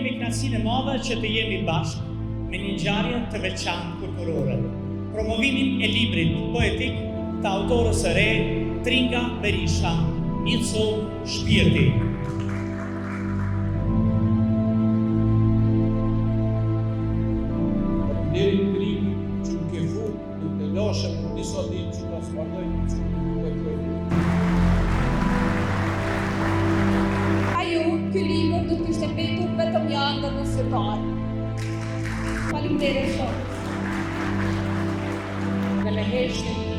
kemi kënaqësinë e madhe që të jemi bashkë me një ngjarje të veçantë kulturore. Promovimin e librit poetik të autorës së re Tringa Berisha, Mico Shpirti. Deri Tringi që më ke fut në të lashe për disa ditë që ka smartoj në që të poetik. Ky libër do të ishte mbetur vetëm një ëndër në sëtar. Faleminderit shumë. Dhe me heshtin